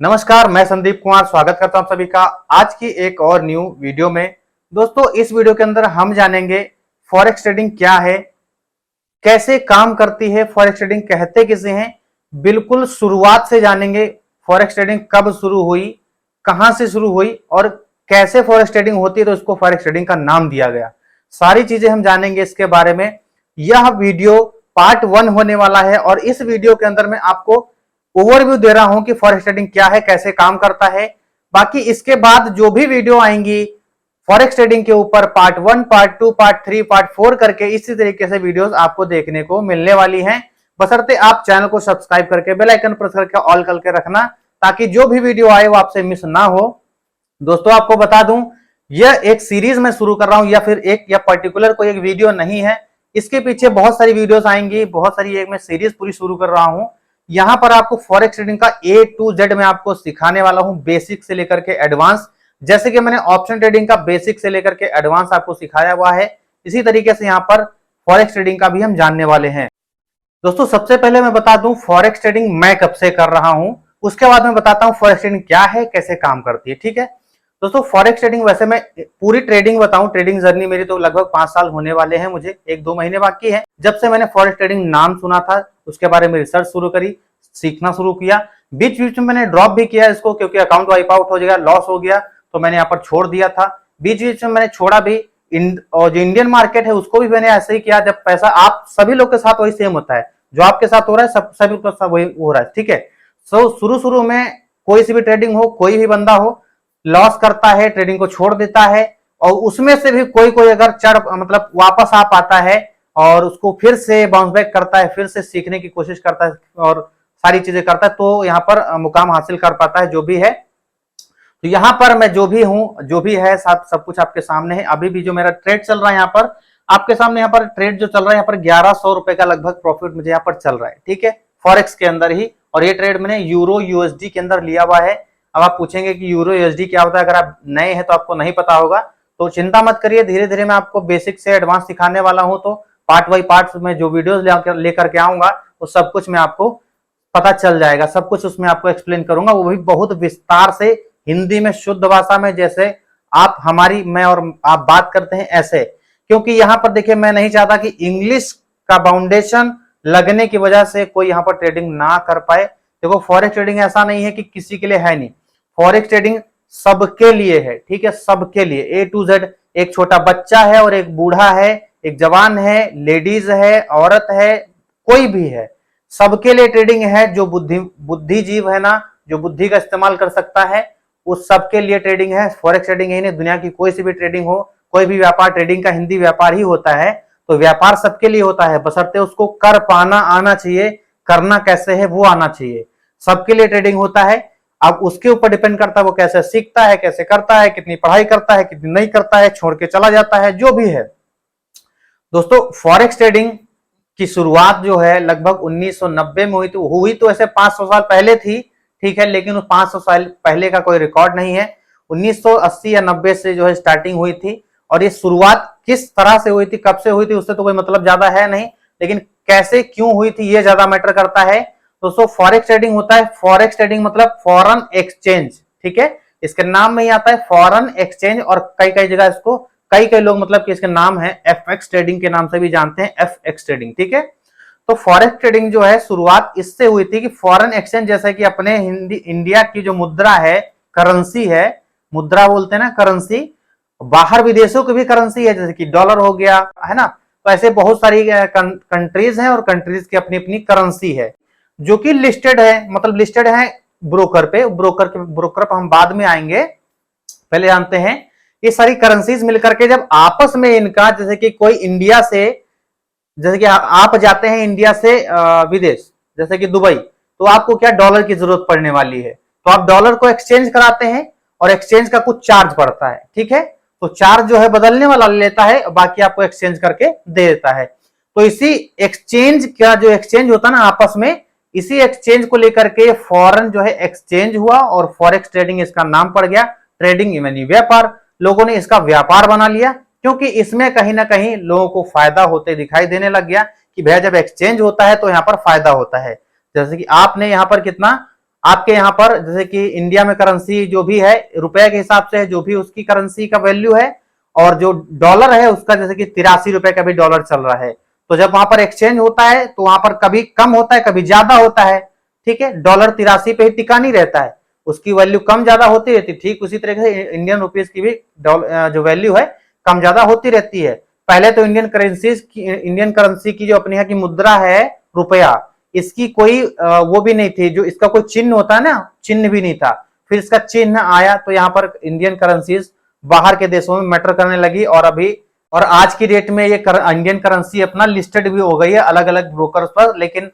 नमस्कार, मैं संदीप कुमार स्वागत करता हूं सभी का आज की एक और न्यू वीडियो में। दोस्तों, इस वीडियो के अंदर हम जानेंगे फॉरेक्स ट्रेडिंग क्या है, कैसे काम करती है, फॉरेक्स ट्रेडिंग कहते किसे हैं, बिल्कुल शुरुआत से जानेंगे। फॉरेक्स ट्रेडिंग कब शुरू हुई, कहां से शुरू हुई और कैसे फॉरेक्स ट्रेडिंग होती है तो इसको फॉरेक्स ट्रेडिंग का नाम दिया गया। सारी चीजें हम जानेंगे इसके बारे में। यह वीडियो पार्ट 1 होने वाला है और इस वीडियो के अंदर मैं आपको ओवरव्यू दे रहा हूं कि फॉरेक्स ट्रेडिंग क्या है, कैसे काम करता है। बाकी इसके बाद जो भी वीडियो आएंगी फॉरेक्स ट्रेडिंग के ऊपर पार्ट 1, पार्ट 2, पार्ट 3, पार्ट 4 करके इसी तरीके से वीडियोस आपको देखने को मिलने वाली हैं। बशर्ते आप चैनल को सब्सक्राइब करके बेल आइकन प्रेस करके ऑल करके रखना, ताकि जो भी वीडियो आए वो आपसे मिस ना हो। दोस्तों, आपको बता दूं, यह एक सीरीज में शुरू कर रहा हूं या फिर एक या पर्टिकुलर कोई एक वीडियो नहीं है। इसके पीछे बहुत सारी वीडियोस आएंगी, बहुत सारी एक मैं सीरीज पूरी शुरू कर रहा हूं। यहां पर आपको फॉरेक्स ट्रेडिंग का A to Z मैं आपको सिखाने वाला हूं, बेसिक से लेकर के एडवांस। जैसे कि मैंने ऑप्शन ट्रेडिंग का बेसिक से लेकर के एडवांस आपको सिखाया हुआ है, इसी तरीके से यहां पर फॉरेक्स ट्रेडिंग का भी हम जानने वाले हैं। दोस्तों, सबसे पहले मैं बता दूं फॉरेक्स ट्रेडिंग मैं कब से कर रहा हूं, उसके बाद मैं बताता हूं फॉरेक्स ट्रेडिंग क्या है, कैसे काम करती है। ठीक है दोस्तों, फॉरेक्स ट्रेडिंग वैसे मैं पूरी ट्रेडिंग बताऊं, ट्रेडिंग जर्नी मेरी तो लगभग 5 साल होने वाले हैं, मुझे 1-2 महीने बाकी है। जब से मैंने फॉरेक्स ट्रेडिंग नाम सुना था, उसके बारे में रिसर्च शुरू करी, सीखना शुरू किया। बीच बीच में मैंने ड्रॉप भी किया इसको, क्योंकि अकाउंट वाइप आउट हो जाएगा, लॉस हो गया तो मैंने यहाँ पर छोड़ दिया था। बीच बीच में मैंने छोड़ा भी। और जो इंडियन मार्केट है उसको भी मैंने ऐसे ही किया। जब पैसा, आप सभी लोग के साथ वही सेम होता है, जो आपके साथ हो रहा है सभी के साथ वही हो रहा है। ठीक है, सो शुरू शुरू में कोई सी भी ट्रेडिंग हो, कोई भी बंदा हो, लॉस करता है, ट्रेडिंग को छोड़ देता है, और उसमें से भी कोई कोई अगर चढ़ मतलब वापस आ पाता है और उसको फिर से बाउंस बैक करता है, फिर से सीखने की कोशिश करता है और सारी चीजें करता है, तो यहाँ पर मुकाम हासिल कर पाता है जो भी है। तो यहाँ पर मैं जो भी हूँ, जो भी है सब कुछ आपके सामने है। अभी भी जो मेरा ट्रेड चल रहा है यहाँ पर आपके सामने, यहाँ पर ट्रेड जो चल रहा है यहाँ पर 1100 रुपए का लगभग प्रॉफिट मुझे यहाँ पर चल रहा है। ठीक है, फॉरेक्स के अंदर ही। और ये ट्रेड मैंने यूरो यूएसडी के अंदर लिया हुआ है। अब आप पूछेंगे कि यूरो यूएसडी क्या होता है, अगर आप नए हैं तो आपको नहीं पता होगा, तो चिंता मत करिए, धीरे धीरे मैं आपको बेसिक से एडवांस सिखाने वाला हूँ। तो पार्ट बाई पार्ट में जो वीडियोस लेकर के आऊंगा वो सब कुछ मैं आपको पता चल जाएगा, सब कुछ उसमें आपको एक्सप्लेन करूंगा, वो भी बहुत विस्तार से हिंदी में, शुद्ध भाषा में, जैसे आप हमारी मैं और आप बात करते हैं ऐसे। क्योंकि यहां पर देखिए, मैं नहीं चाहता कि इंग्लिश का फाउंडेशन लगने की वजह से कोई यहां पर ट्रेडिंग ना कर पाए। देखो, फॉरेक्स ट्रेडिंग ऐसा नहीं है कि किसी के लिए है नहीं, फॉरेक्स ट्रेडिंग सबके लिए है। ठीक है, सबके लिए A to Z। एक छोटा बच्चा है और एक बूढ़ा है, एक जवान है, लेडीज है, औरत है, कोई भी है, सबके लिए ट्रेडिंग है। जो बुद्धिजीव है ना, जो बुद्धि का इस्तेमाल कर सकता है, उस सबके लिए ट्रेडिंग है। फॉरेक्स ट्रेडिंग ही नहीं, दुनिया की कोई सी भी ट्रेडिंग हो, कोई भी व्यापार, ट्रेडिंग का हिंदी व्यापार ही होता है। तो व्यापार सबके लिए होता है, बशर्ते उसको कर पाना आना चाहिए, करना कैसे है वो आना चाहिए। सबके लिए ट्रेडिंग होता है। अब उसके ऊपर डिपेंड करता है वो कैसे सीखता है, कैसे करता है, कितनी पढ़ाई करता है, कितनी नहीं करता है, छोड़ के चला जाता है, जो भी है। दोस्तों, फॉरेक्स ट्रेडिंग की शुरुआत जो है लगभग 1990 में हुई तो ऐसे 500 साल पहले थी। ठीक है, लेकिन उस 500 साल पहले का कोई रिकॉर्ड नहीं है। 1980 या 90 से जो है स्टार्टिंग हुई थी। और ये शुरुआत किस तरह से हुई थी, कब से हुई थी, उससे तो कोई मतलब ज्यादा है नहीं, लेकिन कैसे क्यों हुई थी ये ज्यादा मैटर करता है। दोस्तों, फॉरेक्स ट्रेडिंग होता है, फॉरेक्स ट्रेडिंग मतलब फॉरेन एक्सचेंज। ठीक है, इसके नाम में ही आता है फॉरेन एक्सचेंज। और कई कई जगह इसको कई कई लोग मतलब कि इसके नाम है FX ट्रेडिंग के नाम से भी जानते हैं, FX ट्रेडिंग। ठीक है, तो फॉरेक्स ट्रेडिंग जो है शुरुआत इससे हुई थी कि फॉरेन एक्सचेंज, जैसे कि अपने इंडिया की जो मुद्रा है, करेंसी है, मुद्रा बोलते हैं ना, करेंसी, बाहर विदेशों की भी करेंसी है, जैसे कि डॉलर हो गया, है ना। तो ऐसे बहुत सारी कंट्रीज हैं और कंट्रीज की अपनी अपनी करेंसी है, जो कि लिस्टेड है, मतलब लिस्टेड है ब्रोकर पे। ब्रोकर पे हम बाद में आएंगे, पहले जानते हैं ये सारी करेंसीज मिलकर के जब आपस में इनका, जैसे कि कोई इंडिया से, जैसे कि आप जाते हैं इंडिया से विदेश, जैसे कि दुबई, तो आपको क्या डॉलर की जरूरत पड़ने वाली है, तो आप डॉलर को एक्सचेंज कराते हैं और एक्सचेंज का कुछ चार्ज पड़ता है। ठीक है, तो चार्ज जो है बदलने वाला लेता है, बाकी आपको एक्सचेंज करके दे देता है। तो इसी एक्सचेंज का जो एक्सचेंज होता है ना आपस में, इसी एक्सचेंज को लेकर के फॉरेन जो है एक्सचेंज हुआ और फॉरेक्स ट्रेडिंग इसका नाम पड़ गया। ट्रेडिंग यानी व्यापार, लोगों ने इसका व्यापार बना लिया, क्योंकि इसमें कहीं ना कहीं लोगों को फायदा होते दिखाई देने लग गया कि भैया जब एक्सचेंज होता है तो यहाँ पर फायदा होता है। जैसे कि आपने यहाँ पर कितना आपके यहाँ पर जैसे कि इंडिया में करेंसी जो भी है रुपए के हिसाब से है, जो भी उसकी करेंसी का वैल्यू है, और जो डॉलर है उसका जैसे कि 83 रुपए का भी डॉलर चल रहा है। तो जब वहां पर एक्सचेंज होता है तो वहां पर कभी कम होता है कभी ज्यादा होता है, ठीक है। डॉलर 83 पे ही टिका नहीं रहता है, उसकी वैल्यू कम ज्यादा होती रहती है। ठीक उसी तरीके से इंडियन रुपीज की भी जो वैल्यू है कम ज्यादा होती रहती है। पहले तो इंडियन करेंसी की जो अपने यहाँ की मुद्रा है रुपया, इसकी कोई वो भी नहीं थी, जो इसका कोई चिन्ह होता है ना, चिन्ह भी नहीं था। फिर इसका चिन्ह आया तो यहाँ पर इंडियन करेंसीज बाहर के देशों में मैटर करने लगी, और आज की डेट में ये इंडियन करेंसी अपना लिस्टेड भी हो गई है अलग अलग ब्रोकर्स पर। लेकिन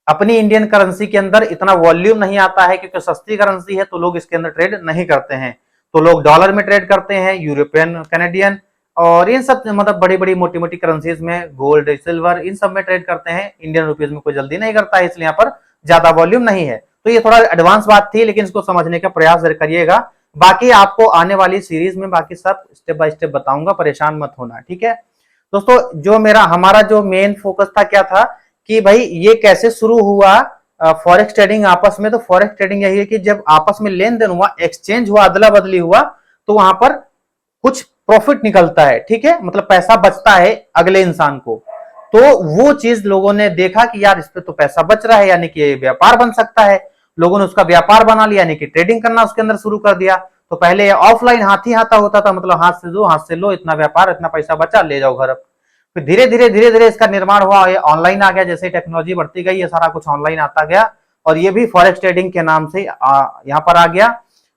अपनी इंडियन करेंसी के अंदर इतना वॉल्यूम नहीं आता है, क्योंकि सस्ती करेंसी है तो लोग इसके अंदर ट्रेड नहीं करते हैं। तो लोग डॉलर में ट्रेड करते हैं, यूरोपियन, कैनेडियन और इन सब मतलब बड़ी बड़ी मोटी मोटी करेंसीज में, गोल्ड, सिल्वर, इन सब में ट्रेड करते हैं। इंडियन रुपीज में कोई जल्दी नहीं करता है, इसलिए यहाँ पर ज्यादा वॉल्यूम नहीं है। तो ये थोड़ा एडवांस बात थी, लेकिन इसको समझने का प्रयास करिएगा। बाकी आपको आने वाली सीरीज में बाकी सब स्टेप बाय स्टेप बताऊंगा, परेशान मत होना, ठीक है दोस्तों। जो हमारा जो मेन फोकस था क्या था कि भाई ये कैसे शुरू हुआ फॉरेक्स ट्रेडिंग आपस में। तो फॉरेक्स ट्रेडिंग यही है कि जब आपस में लेन देन हुआ, एक्सचेंज हुआ, अदला बदली हुआ, तो वहां पर कुछ प्रॉफिट निकलता है, ठीक है, मतलब पैसा बचता है अगले इंसान को। तो वो चीज लोगों ने देखा कि यार इस पे तो पैसा बच रहा है, यानी कि ये व्यापार बन सकता है। लोगों ने उसका व्यापार बना लिया, यानी कि ट्रेडिंग करना उसके अंदर शुरू कर दिया। तो पहले ऑफलाइन हाथ ही हाथा होता था, मतलब हाथ से दो हाथ से लो, इतना व्यापार, इतना पैसा बचा, ले जाओ घर। फिर धीरे धीरे इसका निर्माण हुआ, ये ऑनलाइन आ गया। जैसे टेक्नोलॉजी बढ़ती गई, ये सारा कुछ ऑनलाइन आता गया, और ये भी फॉरेक्स ट्रेडिंग के नाम से यहाँ पर आ गया।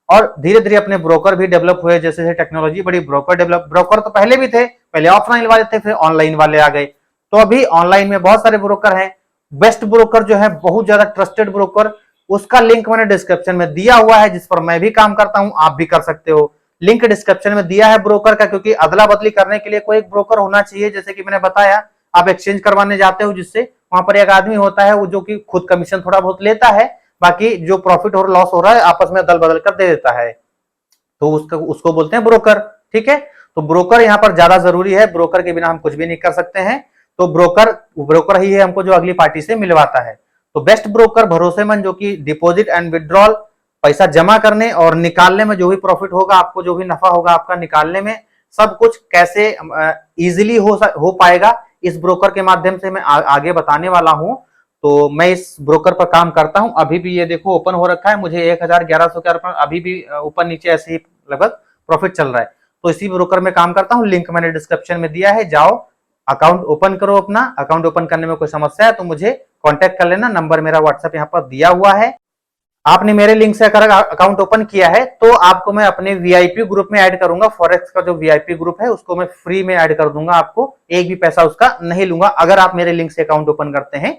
और धीरे धीरे अपने ब्रोकर भी डेवलप हुए, जैसे जैसे टेक्नोलॉजी बड़ी, ब्रोकर तो पहले भी थे, पहले ऑफलाइन वाले थे, फिर ऑनलाइन वाले आ गए। तो अभी ऑनलाइन में बहुत सारे ब्रोकर हैं। बेस्ट ब्रोकर जो है, बहुत ज्यादा ट्रस्टेड ब्रोकर, उसका लिंक मैंने डिस्क्रिप्शन में दिया हुआ है, जिस पर मैं भी काम करता हूं, आप भी कर सकते हो। लिंक डिस्क्रिप्शन में दिया है ब्रोकर का, क्योंकि अदला बदली करने के लिए कोई एक ब्रोकर होना चाहिए। जैसे कि मैंने बताया, आप एक्सचेंज करवाने जाते हो, जिससे वहां पर एक आदमी होता है वो जो कि खुद कमीशन थोड़ा बहुत लेता है, बाकी जो प्रॉफिट और लॉस हो रहा है आपस में अदल बदल कर दे देता है। तो उसको बोलते हैं ब्रोकर, ठीक है। तो ब्रोकर यहाँ पर ज्यादा जरूरी है, ब्रोकर के बिना हम कुछ भी नहीं कर सकते हैं। तो ब्रोकर ही है हमको जो अगली पार्टी से मिलवाता है। तो बेस्ट ब्रोकर, भरोसेमंद, जो कि डिपॉजिट एंड विड्रॉल, पैसा जमा करने और निकालने में जो भी प्रॉफिट होगा आपको, जो भी नफा होगा आपका निकालने में, सब कुछ कैसे इजीली हो पाएगा, इस ब्रोकर के माध्यम से मैं आगे बताने वाला हूं। तो मैं इस ब्रोकर पर काम करता हूं। अभी भी ये देखो ओपन हो रखा है, मुझे 1100 के अभी भी ऊपर नीचे ऐसे ही लगभग प्रॉफिट चल रहा है। तो इसी ब्रोकर में काम करता हूं, लिंक मैंने डिस्क्रिप्शन में दिया है, जाओ अकाउंट ओपन करो अपना। अकाउंट ओपन करने में कोई समस्या है तो मुझे कांटेक्ट कर लेना, नंबर मेरा व्हाट्सएप यहाँ पर दिया हुआ है। आपने मेरे लिंक से अगर अकाउंट ओपन किया है तो आपको मैं अपने वीआईपी ग्रुप में ऐड करूंगा। फॉरेक्स का जो वीआईपी ग्रुप है उसको मैं फ्री में ऐड कर दूंगा, आपको एक भी पैसा उसका नहीं लूंगा अगर आप मेरे लिंक से अकाउंट ओपन करते हैं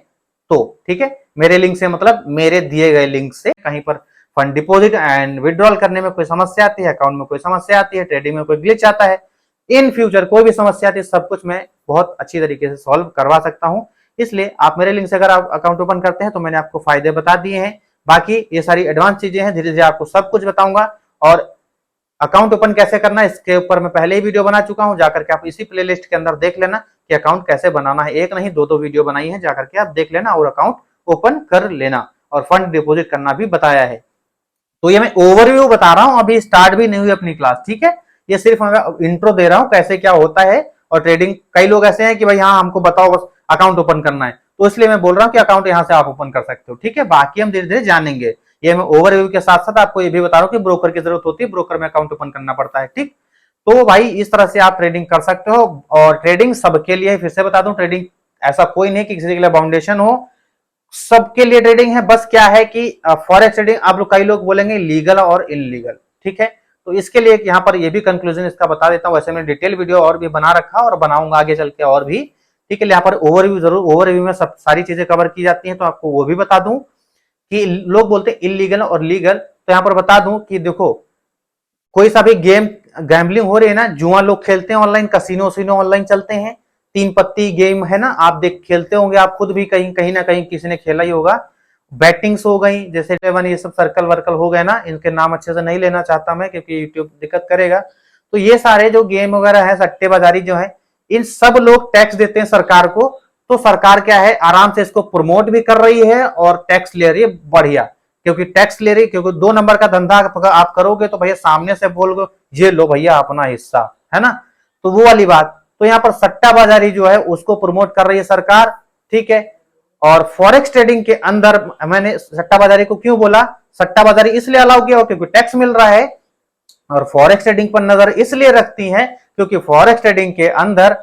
तो, ठीक है। मेरे लिंक से मतलब मेरे दिए गए लिंक से कहीं पर फंड डिपॉजिट एंड विड्रॉल करने में कोई समस्या आती है, अकाउंट में कोई समस्या आती है, ट्रेडिंग में कोई ग्लिच आता है, इन फ्यूचर कोई भी समस्या आती है, सब कुछ मैं बहुत अच्छी तरीके से सॉल्व करवा सकता हूं। इसलिए आप मेरे लिंक से अगर आप अकाउंट ओपन करते हैं तो मैंने आपको फायदे बता दिए हैं। बाकी ये सारी एडवांस चीजें हैं, धीरे धीरे आपको सब कुछ बताऊंगा। और अकाउंट ओपन कैसे करना है इसके ऊपर मैं पहले ही वीडियो बना चुका हूं, जाकर के आप इसी प्लेलिस्ट के अंदर देख लेना कि अकाउंट कैसे बनाना है। एक नहीं दो वीडियो बनाई है, जाकर के आप देख लेना और अकाउंट ओपन कर लेना, और फंड डिपॉजिट करना भी बताया है। तो ये मैं ओवरव्यू बता रहा हूं, अभी स्टार्ट भी नहीं हुई अपनी क्लास, ठीक है। ये सिर्फ मैं इंट्रो दे रहा हूं कैसे क्या होता है। और ट्रेडिंग, कई लोग ऐसे हैं कि भाई हाँ हमको बताओ बस अकाउंट ओपन करना है, तो इसलिए मैं बोल रहा हूं कि अकाउंट यहां से आप ओपन कर सकते हो, ठीक है। बाकी हम धीरे धीरे जानेंगे। ये मैं ओवरव्यू के साथ साथ आपको ये भी बता रहा हूं कि ब्रोकर की जरूरत होती है, ब्रोकर में अकाउंट ओपन करना पड़ता है, ठीक। तो भाई इस तरह से आप ट्रेडिंग कर सकते हो। और ट्रेडिंग सबके लिए, फिर से बता दूं, ट्रेडिंग ऐसा कोई नहीं कि किसी के लिए बाउंडेशन हो, सबके लिए ट्रेडिंग है। बस क्या है कि फॉरेक्स ट्रेडिंग, आप लोग कई लोग बोलेंगे लीगल और इनलीगल, ठीक है। तो इसके लिए यहाँ पर ये भी कंक्लूजन इसका बता देता हूँ। वैसे मैंने डिटेल वीडियो और भी बना रखा और बनाऊंगा आगे चल के और भी, ठीक है। यहाँ पर ओवरव्यू जरूर, ओवरव्यू में सब सारी चीजें कवर की जाती हैं, तो आपको वो भी बता दूं कि लोग बोलते हैं इलीगल और लीगल, तो यहाँ पर बता दूं कि देखो कोई सा भी गैम्बलिंग हो रही है ना, जुआ लोग खेलते हैं ऑनलाइन, कसिनो ऑनलाइन चलते हैं, 3 पत्ती गेम है ना, आप देख खेलते होंगे, आप खुद भी कहीं ना कहीं किसी ने खेला ही होगा। बैटिंग्स हो गई, जैसे ये सब सर्कल वर्कल हो गए ना, इनके नाम अच्छे से नहीं लेना चाहता मैं क्योंकि यूट्यूब दिक्कत करेगा। तो ये सारे जो गेम वगैरह है, सट्टेबाजारी जो है, इन सब लोग टैक्स देते हैं सरकार को। तो सरकार क्या है, आराम से इसको प्रमोट भी कर रही है और टैक्स ले रही है, बढ़िया। क्योंकि टैक्स ले रही, क्योंकि 2 नंबर का धंधा आप करोगे तो भैया सामने से बोलोगे ये लो भैया अपना हिस्सा, है ना। तो वो वाली बात, तो यहाँ पर सट्टाबाजारी जो है उसको प्रमोट कर रही है सरकार, ठीक है। और फॉरेक्स ट्रेडिंग के अंदर मैंने सट्टाबाजारी को क्यों बोला, सट्टाबाजारी इसलिए अलाउ किया क्योंकि टैक्स मिल रहा है, और फॉरेक्स ट्रेडिंग पर नजर इसलिए रखती है क्योंकि फॉरेक्स ट्रेडिंग के अंदर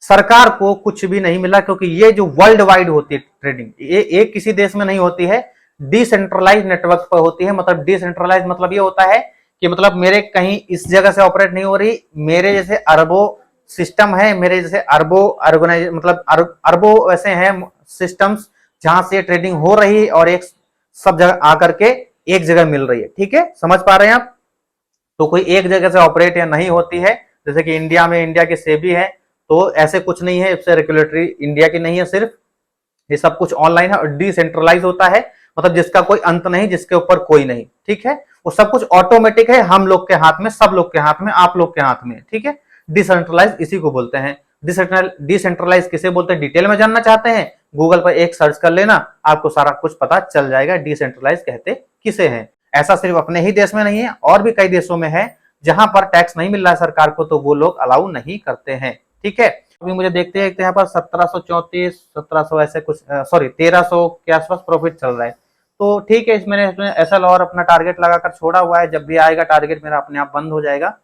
सरकार को कुछ भी नहीं मिला, क्योंकि ये जो वर्ल्ड वाइड होती है ट्रेडिंग, ये एक किसी देश में नहीं होती है, डिसेंट्रलाइज नेटवर्क पर होती है। मतलब डिसेंट्रलाइज मतलब ये होता है कि मतलब मेरे कहीं इस जगह से ऑपरेट नहीं हो रही, मेरे जैसे अरबों सिस्टम है, मेरे जैसे अरबों ऑर्गेनाइज मतलब अरबों ऐसे हैं सिस्टम्स जहां से ट्रेडिंग हो रही है और एक सब जगह आकर के एक जगह मिल रही है, ठीक है, समझ पा रहे हैं आप। तो कोई एक जगह से ऑपरेट या नहीं होती है, जैसे कि इंडिया में इंडिया की सेबी है, तो ऐसे कुछ नहीं है, इससे रेगुलेटरी इंडिया की नहीं है, सिर्फ ये सब कुछ ऑनलाइन है और डिसेंट्रलाइज होता है, मतलब जिसका कोई अंत नहीं, जिसके ऊपर कोई नहीं, ठीक है। वो सब कुछ ऑटोमेटिक है, हम लोग के हाथ में, सब लोग के हाथ में, आप लोग के हाथ में, ठीक है। डिसेंट्रलाइज इसी को बोलते हैं। डिसेंट्रलाइज किसे बोलते हैं, डिटेल में जानना चाहते हैं, गूगल पर एक सर्च कर लेना, आपको सारा कुछ पता चल जाएगा डिसेंट्रलाइज कहते किसे हैं। ऐसा सिर्फ अपने ही देश में नहीं है, और भी कई देशों में है जहां पर टैक्स नहीं मिल रहा है सरकार को, तो वो लोग अलाउ नहीं करते हैं, ठीक है। अभी मुझे देखते हैं यहाँ पर 1734 1700 ऐसे कुछ सॉरी 1300 के आसपास प्रॉफिट चल रहा है। तो ठीक है, इसमें एसएल और अपना टारगेट लगाकर छोड़ा हुआ है, जब भी आएगा टारगेट मेरा अपने आप बंद हो जाएगा।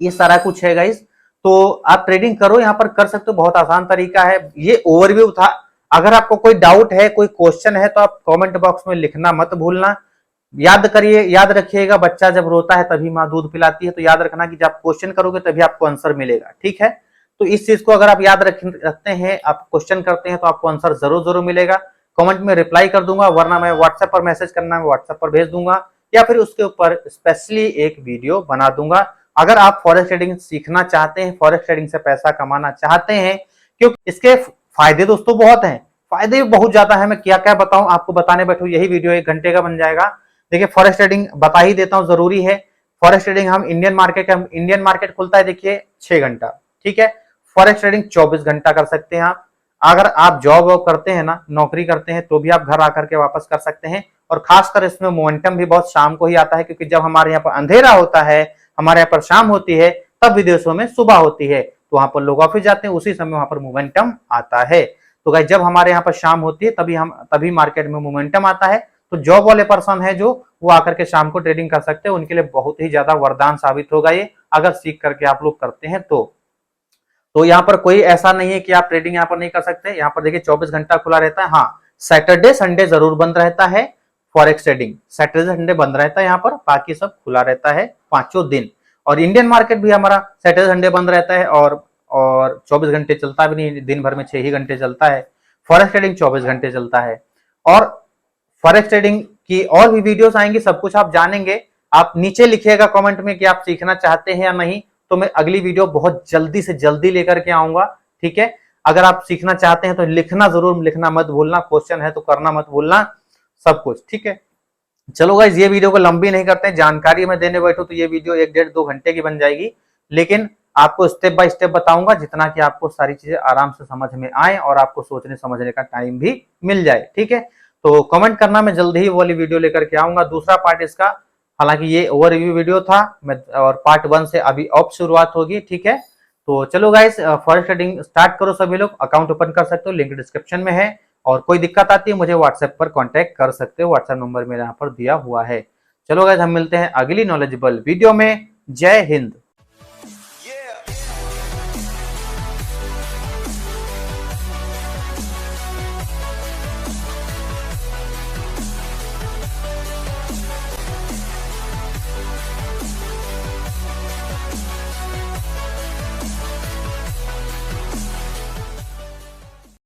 ये सारा कुछ है गाइस, तो आप ट्रेडिंग करो, यहाँ पर कर सकते हो, बहुत आसान तरीका है। ये ओवरव्यू था, अगर आपको कोई डाउट है, कोई क्वेश्चन है, तो आप कमेंट बॉक्स में लिखना मत भूलना। याद करिए, याद रखिएगा, बच्चा जब रोता है तभी माँ दूध पिलाती है, तो याद रखना कि जब क्वेश्चन करोगे तभी आपको आंसर मिलेगा, ठीक है। तो इस चीज को अगर आप याद रखते हैं, आप क्वेश्चन करते हैं, तो आपको आंसर जरूर जरूर मिलेगा। कमेंट में रिप्लाई कर दूंगा, वरना मैं व्हाट्सएप पर मैसेज करना है, व्हाट्सएप पर भेज दूंगा, या फिर उसके ऊपर स्पेशली एक वीडियो बना दूंगा। अगर आप फॉरेक्स ट्रेडिंग सीखना चाहते हैं, फॉरेक्स ट्रेडिंग से पैसा कमाना चाहते हैं, क्योंकि इसके फायदे दोस्तों बहुत हैं, फायदे भी बहुत ज्यादा है। मैं क्या क्या बताऊं, आपको बताने बैठू यही वीडियो 1 घंटे का बन जाएगा। देखिए फॉरेक्स ट्रेडिंग बता ही देता हूं, जरूरी है। फॉरेक्स ट्रेडिंग हम इंडियन मार्केट खुलता है देखिए 6 घंटा, ठीक है। फॉरेक्स ट्रेडिंग 24 घंटा कर सकते हैं आप। अगर आप जॉब वॉब करते हैं ना, नौकरी करते हैं, तो भी आप घर आकर के वापस कर सकते हैं। और खासकर इसमें मोमेंटम भी बहुत शाम को ही आता है, क्योंकि जब हमारे यहाँ पर अंधेरा होता है, हमारे यहाँ पर शाम होती है, तब विदेशों में सुबह होती है, तो वहां पर लोग ऑफिस जाते हैं, उसी समय वहां पर मोमेंटम आता है। तो गाइस जब हमारे यहाँ पर शाम होती है तभी मार्केट में मोमेंटम आता है। तो जॉब वाले पर्सन है जो, वो आकर के शाम को ट्रेडिंग कर सकते हैं, उनके लिए बहुत ही ज्यादा वरदान साबित होगा ये, अगर सीख करके आप लोग करते हैं तो यहाँ पर कोई ऐसा नहीं है कि आप ट्रेडिंग यहाँ पर नहीं कर सकते। यहाँ पर देखिए 24 घंटा खुला रहता है। हाँ, सैटरडे संडे जरूर बंद रहता है फॉरेक्स ट्रेडिंग, सैटरडे संडे बंद रहता है यहाँ पर, बाकी सब खुला रहता है 5 दिन। और इंडियन मार्केट भी हमारा सैटरडे संडे बंद रहता है, और 24 घंटे चलता भी नहीं, दिन भर में 6 ही घंटे चलता है। फॉरेक्स ट्रेडिंग 24 घंटे चलता है। और फॉरेक्स ट्रेडिंग की और भी वीडियोस आएंगी, सब कुछ आप जानेंगे। आप नीचे लिखिएगा कमेंट में कि आप सीखना चाहते हैं या नहीं, तो मैं अगली वीडियो बहुत जल्दी से जल्दी लेकर के आऊंगा, ठीक है। अगर आप सीखना चाहते हैं तो लिखना जरूर, लिखना मत भूलना, क्वेश्चन है तो करना मत भूलना, सब कुछ, ठीक है। चलो गाइस, ये वीडियो को लंबी नहीं करते हैं, जानकारी मैं देने बैठू तो ये वीडियो 1 डेढ़ 2 घंटे की बन जाएगी, लेकिन आपको स्टेप बाय स्टेप बताऊंगा, जितना कि आपको सारी चीजें आराम से समझ में आए और आपको सोचने समझने का टाइम भी मिल जाए, ठीक है। तो कमेंट करना, मैं जल्द ही वो वाली वीडियो लेकर के आऊंगा, दूसरा पार्ट इसका। हालांकि ये ओवरव्यू वीडियो था, मैं और पार्ट 1 से अभी अब शुरुआत होगी, ठीक है। तो चलो गाइस, फॉरेक्स ट्रेडिंग स्टार्ट करो, सभी लोग अकाउंट ओपन कर सकते हो, लिंक डिस्क्रिप्शन में है। और कोई दिक्कत आती है मुझे व्हाट्सएप पर कांटेक्ट कर सकते हो, व्हाट्सएप नंबर मेरे यहाँ पर दिया हुआ है। चलो गाइस, हम मिलते हैं अगली नॉलेजेबल वीडियो में। जय हिंद।